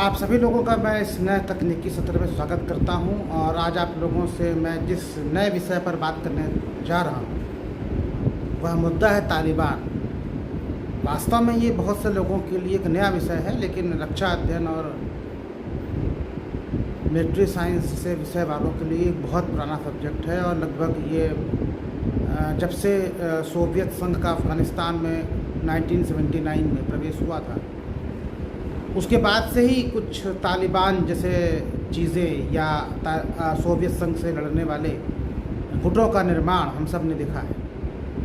आप सभी लोगों का मैं इस नए तकनीकी सत्र में स्वागत करता हूं और आज आप लोगों से मैं जिस नए विषय पर बात करने जा रहा हूं वह मुद्दा है तालिबान। वास्तव में ये बहुत से लोगों के लिए एक नया विषय है, लेकिन रक्षा अध्ययन और मिलिट्री साइंस से विषय वालों के लिए एक बहुत पुराना सब्जेक्ट है और लगभग ये जब से सोवियत संघ का अफ़गानिस्तान में 1979 में प्रवेश हुआ था उसके बाद से ही कुछ तालिबान जैसे चीज़ें या सोवियत संघ से लड़ने वाले गुटों का निर्माण हम सब ने देखा है।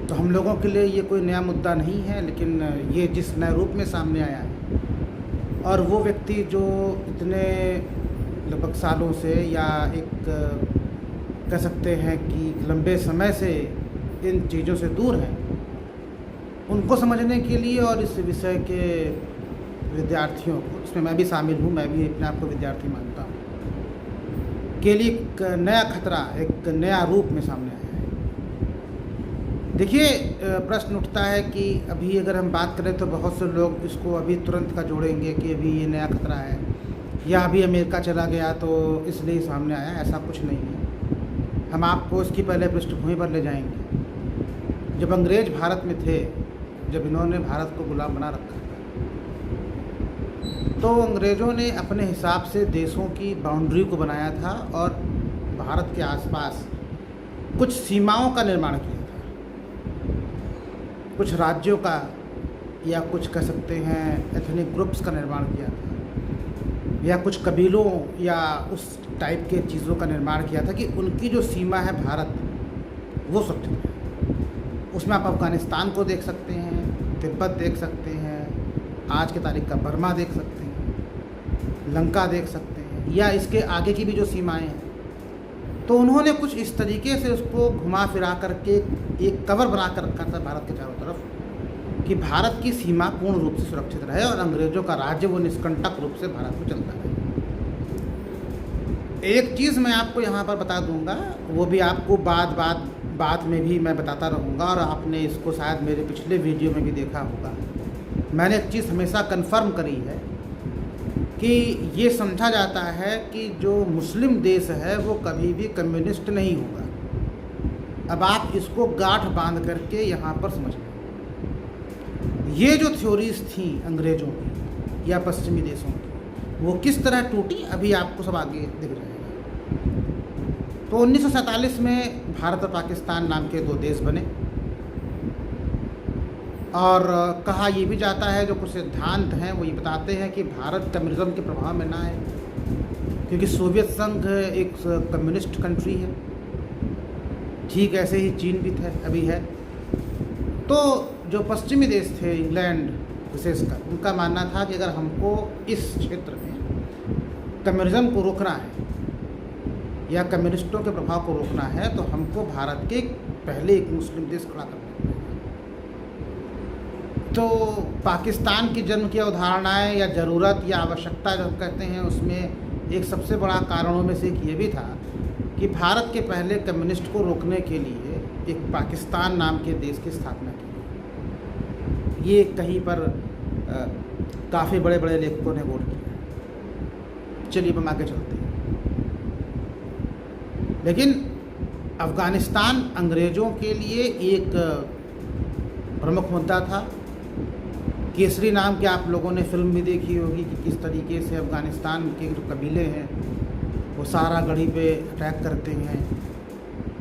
तो हम लोगों के लिए ये कोई नया मुद्दा नहीं है, लेकिन ये जिस नए रूप में सामने आया है और वो व्यक्ति जो इतने लगभग सालों से या एक कह सकते हैं कि लंबे समय से इन चीज़ों से दूर हैं, उनको समझने के लिए और इस विषय के विद्यार्थियों को, इसमें मैं भी शामिल हूँ, मैं भी अपने आप को विद्यार्थी मानता हूँ, के लिए एक नया खतरा, एक नया रूप में सामने आया है। देखिए, प्रश्न उठता है कि अभी अगर हम बात करें तो बहुत से लोग इसको अभी तुरंत का जोड़ेंगे कि अभी ये नया खतरा है या अभी अमेरिका चला गया तो इसलिए सामने आया। ऐसा कुछ नहीं है। हम आपको इसकी पहले पृष्ठभूमि पर ले जाएंगे। जब अंग्रेज भारत में थे, जब इन्होंने भारत को गुलाम बना रखा तो अंग्रेज़ों ने अपने हिसाब से देशों की बाउंड्री को बनाया था और भारत के आसपास कुछ सीमाओं का निर्माण किया था, कुछ राज्यों का या कुछ कह सकते हैं एथनिक ग्रुप्स का निर्माण किया था या कुछ कबीलों या उस टाइप के चीज़ों का निर्माण किया था कि उनकी जो सीमा है भारत वो सुरक्षित है। उसमें आप अफ़गानिस्तान को देख सकते हैं, तिब्बत देख सकते हैं, आज के तारीख का बर्मा देख सकते हैं, लंका देख सकते हैं या इसके आगे की भी जो सीमाएं हैं। तो उन्होंने कुछ इस तरीके से उसको घुमा फिरा करके एक कवर बना कर रखा था भारत के चारों तरफ कि भारत की सीमा पूर्ण रूप से सुरक्षित रहे और अंग्रेज़ों का राज्य वो निष्कंटक रूप से भारत में चलता रहे। एक चीज़ मैं आपको यहाँ पर बता दूँगा, वो भी आपको बाद में भी मैं बताता रहूँगा और आपने इसको शायद मेरे पिछले वीडियो में भी देखा होगा। मैंने एक चीज़ हमेशा कन्फर्म करी है कि ये समझा जाता है कि जो मुस्लिम देश है वो कभी भी कम्युनिस्ट नहीं होगा। अब आप इसको गांठ बांध करके यहाँ पर समझ लें। ये जो थ्योरीज थी अंग्रेज़ों की या पश्चिमी देशों की, वो किस तरह टूटी अभी आपको सब आगे दिख जाएगा। तो 1947 में भारत और पाकिस्तान नाम के दो देश बने और कहा ये भी जाता है, जो कुछ सिद्धांत हैं वो ये बताते हैं कि भारत कम्युनिज्म के प्रभाव में ना आए, क्योंकि सोवियत संघ एक कम्युनिस्ट कंट्री है, ठीक ऐसे ही चीन भी थे, अभी है। तो जो पश्चिमी देश थे, इंग्लैंड विशेषकर, उनका मानना था कि अगर हमको इस क्षेत्र में कम्युनिज्म को रोकना है या कम्युनिस्टों के प्रभाव को रोकना है तो हमको भारत के पहले एक मुस्लिम देश खड़ा करना है। तो पाकिस्तान की जन्म की अवधारणाएं या ज़रूरत या आवश्यकता जब कहते हैं, उसमें एक सबसे बड़ा कारणों में से एक ये भी था कि भारत के पहले कम्युनिस्ट को रोकने के लिए एक पाकिस्तान नाम के देश की स्थापना की। ये कहीं पर काफ़ी बड़े बड़े लेखकों ने वोट किया। चलिए हम आगे चलते हैं। लेकिन अफ़गानिस्तान अंग्रेज़ों के लिए एक प्रमुख मुद्दा था। केसरी नाम के आप लोगों ने फिल्म भी देखी होगी कि किस तरीके से अफ़गानिस्तान के जो कबीले हैं वो सारा गढ़ी पे अटैक करते हैं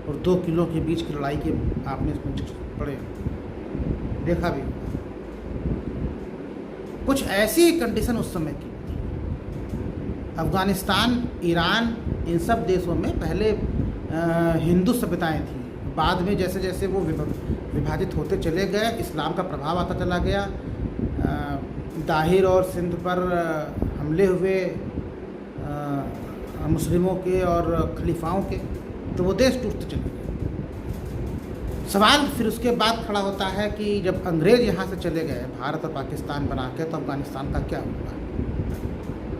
और 2 किलो के बीच की लड़ाई के आपने इसमें पढ़े देखा भी। कुछ ऐसी कंडीशन उस समय की अफ़गानिस्तान, ईरान, इन सब देशों में पहले हिंदू सभ्यताएं थी। बाद में जैसे जैसे वो विभाजित होते चले गए, इस्लाम का प्रभाव आता चला गया, दाहिर और सिंध पर हमले हुए मुस्लिमों के और खलीफाओं के, तो वो देश टूटते चले गए। सवाल फिर उसके बाद खड़ा होता है कि जब अंग्रेज़ यहाँ से चले गए भारत और पाकिस्तान बना के, तो अफ़गानिस्तान का क्या होगा।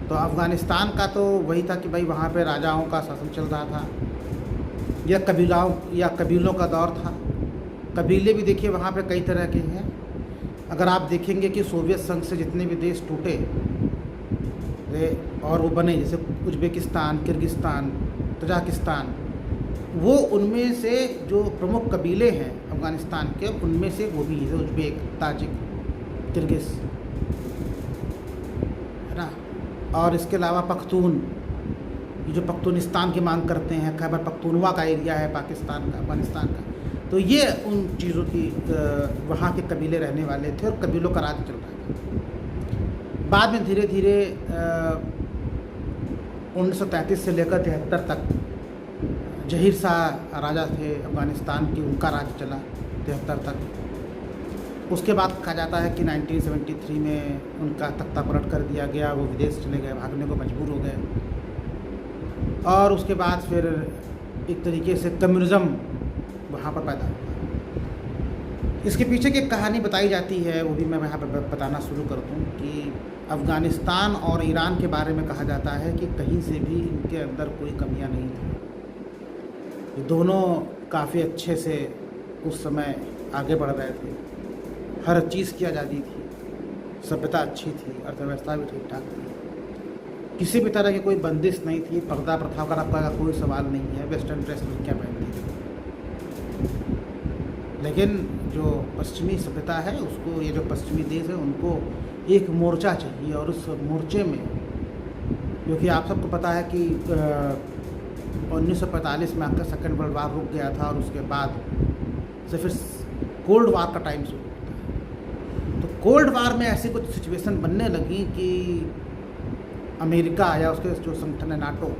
तो अफ़गानिस्तान का तो वही था कि भाई वहाँ पे राजाओं का शासन चल रहा था या कबीलों का दौर था। कबीले भी देखिए वहाँ पे कई तरह के हैं। अगर आप देखेंगे कि सोवियत संघ से जितने भी देश टूटे, और वो बने, जैसे उज़्बेकिस्तान, किर्गिस्तान, तजाकिस्तान, वो उनमें से जो प्रमुख कबीले हैं अफ़गानिस्तान के, उनमें से वो भी है, उज़्बेक, ताजिक, किर्गिज़, है ना। और इसके अलावा पख्तून, ये जो पख्तूनिस्तान की मांग करते हैं, खैबर पख्तूनवा का एरिया है पाकिस्तान का, अफ़गानिस्तान का, तो ये उन चीज़ों की वहाँ के कबीले रहने वाले थे और कबीलों का राज चल रहा था। बाद में धीरे धीरे 1933 से लेकर 73 तक जहीर शाह राजा थे अफ़गानिस्तान की, उनका राज चला 73 तक। उसके बाद कहा जाता है कि 1973 में उनका तख्ता पलट कर दिया गया, वो विदेश चले गए, भागने को मजबूर हो गए। और उसके बाद फिर एक तरीके से कम्युनिज़्म वहाँ पर पैदा हुआ। इसके पीछे की एक कहानी बताई जाती है, वो भी मैं यहाँ पर बताना शुरू कर दूँ कि अफ़गानिस्तान और ईरान के बारे में कहा जाता है कि कहीं से भी इनके अंदर कोई कमियां नहीं थी। ये दोनों काफ़ी अच्छे से उस समय आगे बढ़ रहे थे, हर चीज़ की आज़ादी थी, सभ्यता अच्छी थी, अर्थव्यवस्था भी ठीक ठाक थी, किसी भी तरह की कोई बंदिश नहीं थी, पर्दा प्रथा का कोई सवाल नहीं है, वेस्टर्न ड्रेस लड़कियाँ पहनती थी। लेकिन जो पश्चिमी सभ्यता है उसको, ये जो पश्चिमी देश है उनको एक मोर्चा चाहिए, और उस मोर्चे में, क्योंकि आप सबको पता है कि 1945 में आपका सेकेंड वर्ल्ड वार रुक गया था और उसके बाद से फिर कोल्ड वार का टाइम शुरू होता है। तो कोल्ड वार में ऐसी कुछ सिचुएशन बनने लगी कि अमेरिका या उसके जो संगठन है नाटो,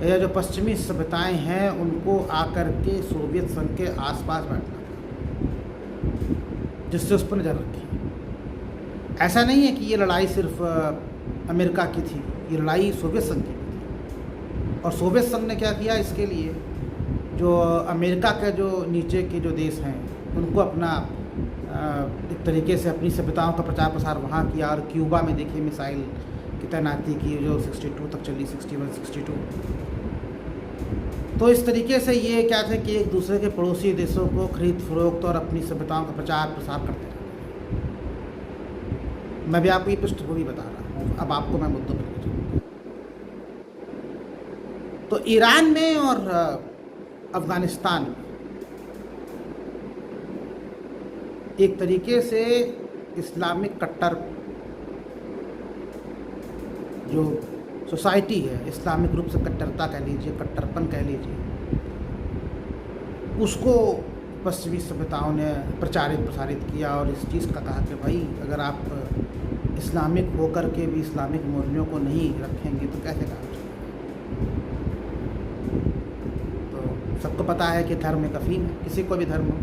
या जो पश्चिमी सभ्यताएं हैं उनको आकर के सोवियत संघ के आसपास बैठना, जिससे उस पर नज़र रखी। ऐसा नहीं है कि ये लड़ाई सिर्फ अमेरिका की थी, ये लड़ाई सोवियत संघ की थी। और सोवियत संघ ने क्या किया इसके लिए, जो अमेरिका के जो नीचे के जो देश हैं उनको अपना एक तरीके से अपनी सभ्यताओं का प्रचार प्रसार वहाँ किया। और क्यूबा में देखिए मिसाइल की तैनाती की जो 62 तक चली, 61, 62। तो इस तरीके से ये क्या थे कि एक दूसरे के पड़ोसी देशों को खरीद फरोख्त और अपनी सभ्यताओं का प्रचार प्रसार करते रहे। मैं भी आपको ये पृष्ठभूमि बता रहा हूँ, अब आपको मैं मुद्दों पर ले जाऊँगा। तो ईरान में और अफ़गानिस्तान में एक तरीके से इस्लामिक कट्टर जो सोसाइटी है, इस्लामिक रूप से कट्टरता कह लीजिए, कट्टरपन कह लीजिए, उसको पश्चिमी सभ्यताओं ने प्रचारित प्रसारित किया और इस चीज़ का कहा कि भाई अगर आप इस्लामिक होकर के भी इस्लामिक मूल्यों को नहीं रखेंगे तो कैसे काम चलेगा। तो सबको पता है कि धर्म एक अफीम है, किसी को भी धर्म हो।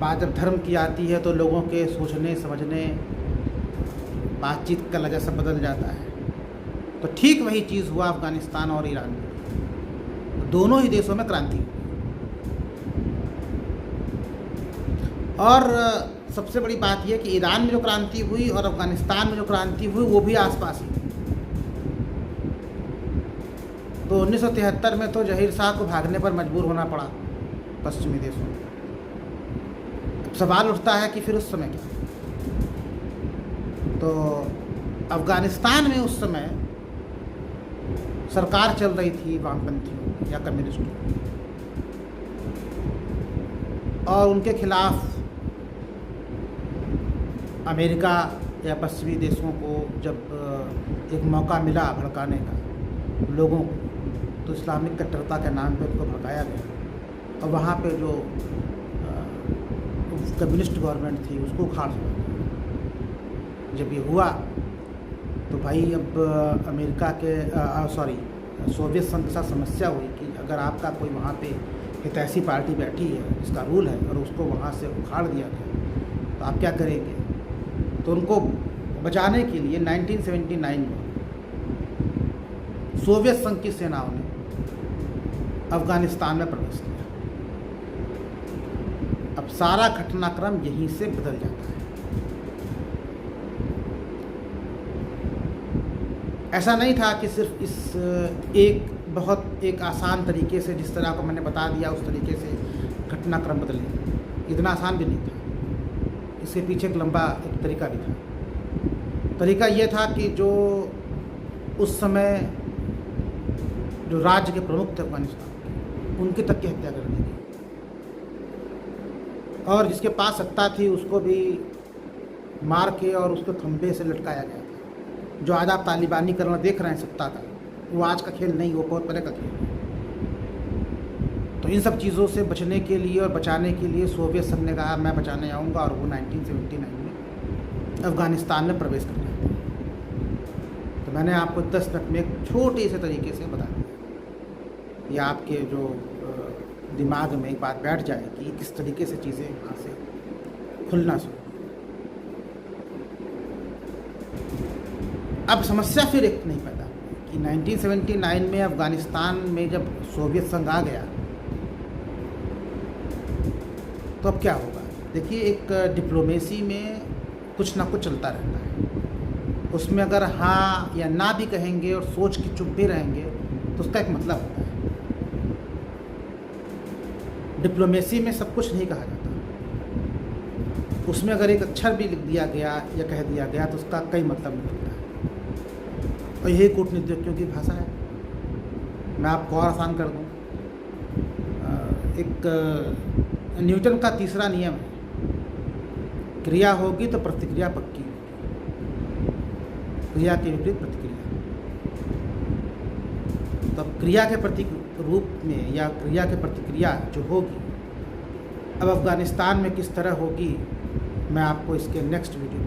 बात जब धर्म की आती है तो लोगों के सोचने समझने, बातचीत का लहजा सब बदल जाता है। तो ठीक वही चीज़ हुआ अफ़गानिस्तान और ईरान में, दोनों ही देशों में क्रांति हुई। और सबसे बड़ी बात यह कि ईरान में जो क्रांति हुई और अफ़गानिस्तान में जो क्रांति हुई वो भी आसपास ही। तो 1973 में तो जहीर शाह को भागने पर मजबूर होना पड़ा पश्चिमी देशों में। सवाल उठता है कि फिर उस समय क्या। तो अफ़गानिस्तान में उस समय सरकार चल रही थी वामपंथियों या कम्युनिस्टों, और उनके खिलाफ अमेरिका या पश्चिमी देशों को जब एक मौका मिला भड़काने का लोगों को, तो इस्लामिक कट्टरता के नाम पे उनको भड़काया गया और वहाँ पे जो कम्युनिस्ट गवर्नमेंट थी उसको उखाड़ दिया। जब ये हुआ तो भाई अब अमेरिका के सोवियत संघ के साथ समस्या हुई कि अगर आपका कोई वहाँ पे एक ऐसी पार्टी बैठी है जिसका रूल है और उसको वहाँ से उखाड़ दिया गया तो आप क्या करेंगे। तो उनको बचाने के लिए 1979 में सोवियत संघ की सेनाओं ने अफ़गानिस्तान में प्रवेश किया। अब सारा घटनाक्रम यहीं से बदल जाता है। ऐसा नहीं था कि सिर्फ इस एक आसान तरीके से, जिस तरह को मैंने बता दिया उस तरीके से घटनाक्रम बदले, इतना आसान भी नहीं था। इसके पीछे एक लंबा एक तरीका भी था। तरीका ये था कि जो उस समय जो राज्य के प्रमुख थे अफगानिस्तान के, उनकी तक की हत्या कर दी गई, और जिसके पास सत्ता थी उसको भी मार के और उसको खंभे से लटकाया गया था। जो आज आप तालिबानी करना देख रहे हैं सत्ता का, वो आज का खेल नहीं, वो बहुत पहले का खेल है। तो इन सब चीज़ों से बचने के लिए और बचाने के लिए सोवियत संघ ने कहा मैं बचाने आऊँगा, और वो 1979 में अफ़गानिस्तान में प्रवेश कर गया। तो मैंने आपको 10 मिनट में एक छोटे से तरीके से बता दिया, ये आपके जो दिमाग में एक बात बैठ जाए कि किस तरीके से चीज़ें वहाँ से खुलना शुरू। अब समस्या फिर एक नहीं पैदा कि 1979 में अफ़गानिस्तान में जब सोवियत संघ आ गया तो अब क्या होगा। देखिए, एक डिप्लोमेसी में कुछ ना कुछ चलता रहता है, उसमें अगर हाँ या ना भी कहेंगे और सोच के चुप भी रहेंगे तो उसका एक मतलब होता है। डिप्लोमेसी में सब कुछ नहीं कहा जाता, उसमें अगर एक अक्षर भी लिख दिया गया या कह दिया गया तो उसका कई मतलब निकलता है, और यही कूटनीतिज्ञों की भाषा है। मैं आपको और आसान कर दूँ, एक न्यूटन का तीसरा नियम है, क्रिया होगी तो प्रतिक्रिया पक्की होगी, क्रिया के विपरीत प्रतिक्रिया। तो अब क्रिया के प्रति रूप में या क्रिया के प्रतिक्रिया जो होगी अब अफ़गानिस्तान में किस तरह होगी, मैं आपको इसके नेक्स्ट वीडियो